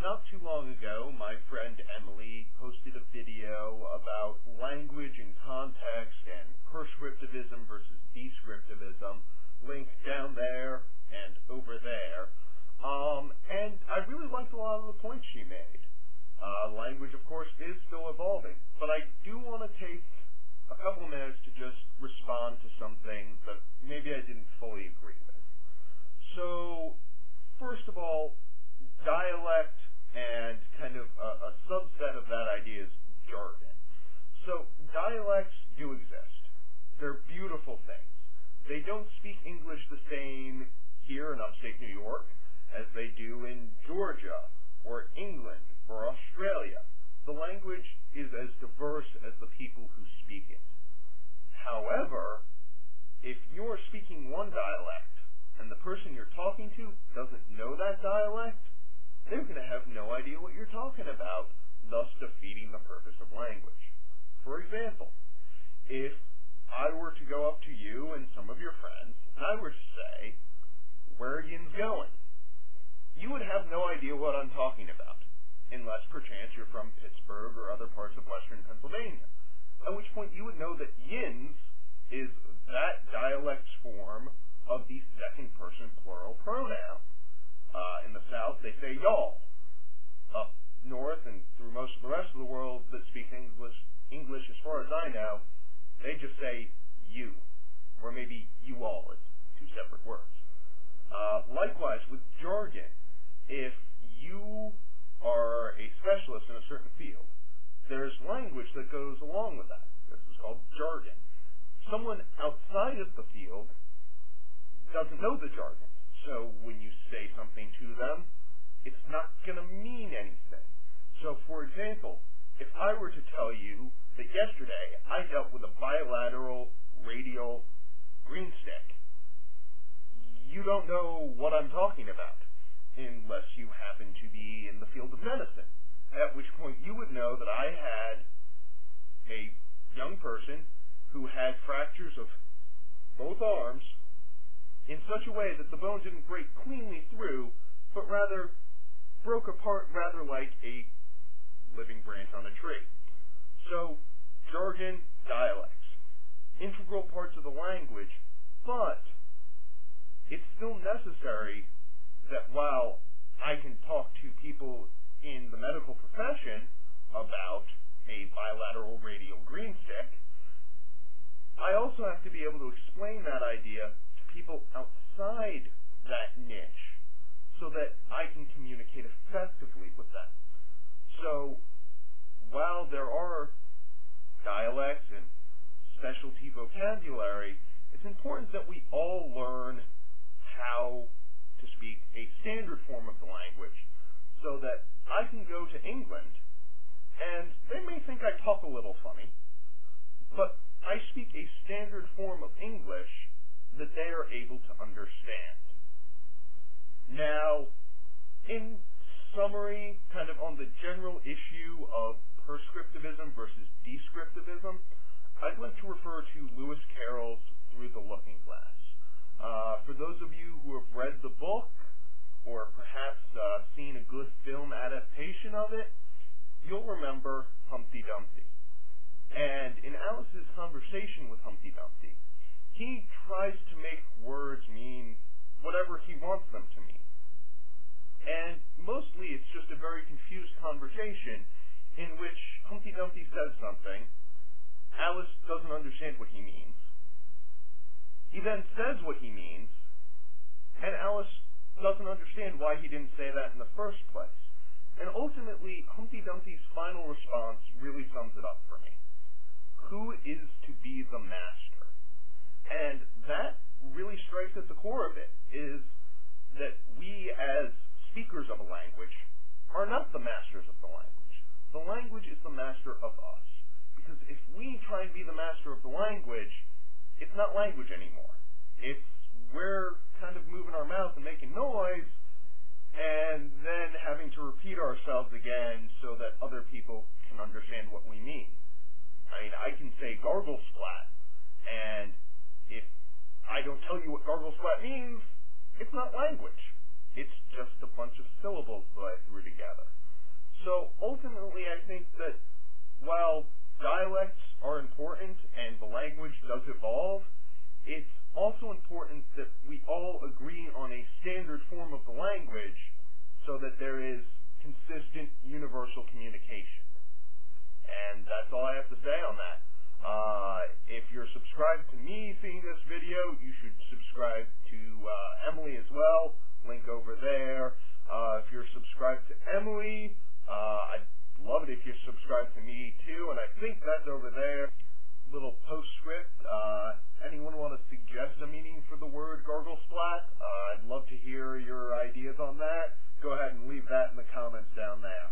not too long ago, my friend Emily posted a video about language and context and prescriptivism versus descriptivism, linked down there and over there. And I really liked a lot of the points she made. Language, of course, is still evolving, but I do want to take a couple of minutes to just respond to some things that maybe I didn't fully agree with. So, first of all, dialect and kind of a subset of that idea is jargon. So, dialects do exist. They're beautiful things. They don't speak English the same here in upstate New York as they do in Georgia or England or Australia. The language is as diverse as the people who speak it. However, if you're speaking one dialect and the person you're talking to doesn't know that dialect, they're going to have no idea what you're talking about, thus defeating the purpose of language. For example, if I were to go up to you and some of your friends, and I were to say, "Where are yins going?" you would have no idea what I'm talking about, unless perchance you're from Pittsburgh or other parts of western Pennsylvania, at which point you would know that yins is that dialect's form of the second person plural pronoun. In the South, they say y'all. Up north and through most of the rest of the world that speaks English as far as I know, they just say you, or maybe you all is two separate words. Likewise, with jargon, if you are a specialist in a certain field, there's language that goes along with that. This is called jargon. Someone outside of the field doesn't know the jargon, so when you say something to them, it's not going to mean anything. So, for example, if I were to tell you that yesterday I dealt with a bilateral radial green stick, you don't know what I'm talking about, unless you happen to be in the field of medicine, at which point you would know that I had a young person who had fractures of both arms in such a way that the bone didn't break cleanly through, but rather broke apart rather like a living branch on a tree. So, jargon, dialects, integral parts of the language, but it's still necessary that while I can talk to people in the medical profession about a bilateral radial green stick, I also have to be able to explain that idea to people outside that niche so that I can communicate effectively with them. So, while there are dialects and specialty vocabulary, it's important that we all learn how to speak a standard form of the language so that I can go to England and they may think I talk a little funny, but I speak a standard form of English that they are able to understand. Now, in summary, kind of on the general issue of prescriptivism versus descriptivism, I'd like to refer to Lewis Carroll's Through the Looking Glass. For those of you who have read the book, or perhaps seen a good film adaptation of it, you'll remember Humpty Dumpty. And in Alice's conversation with Humpty Dumpty, he tries to make words mean whatever he wants them to mean. And mostly it's just a very confused conversation in which Humpty Dumpty says something, Alice doesn't understand what he means. He then says what he means, and Alice doesn't understand why he didn't say that in the first place. And ultimately, Humpty Dumpty's final response really sums it up for me. Who is to be the master? And that really strikes at the core of it, is that we as speakers of a language are not the masters of the language. The language is the master of us. Because if we try and be the master of the language, it's not language anymore. It's we're kind of moving our mouth and making noise, and then having to repeat ourselves again so that other people can understand what we mean. I mean, I can say gargle splat, and if I don't tell you what gargle splat means, it's not language. It's just a bunch of syllables that I threw together. does evolve, it's also important that we all agree on a standard form of the language so that there is consistent universal communication. And that's all I have to say on that. If you're subscribed to me seeing this video, you should subscribe to Emily as well. Link over there. If you're subscribed to Emily, I'd love it if you subscribe to me too, and I think that's over there. Little postscript. Anyone want to suggest a meaning for the word gargle splat? I'd love to hear your ideas on that. Go ahead and leave that in the comments down there.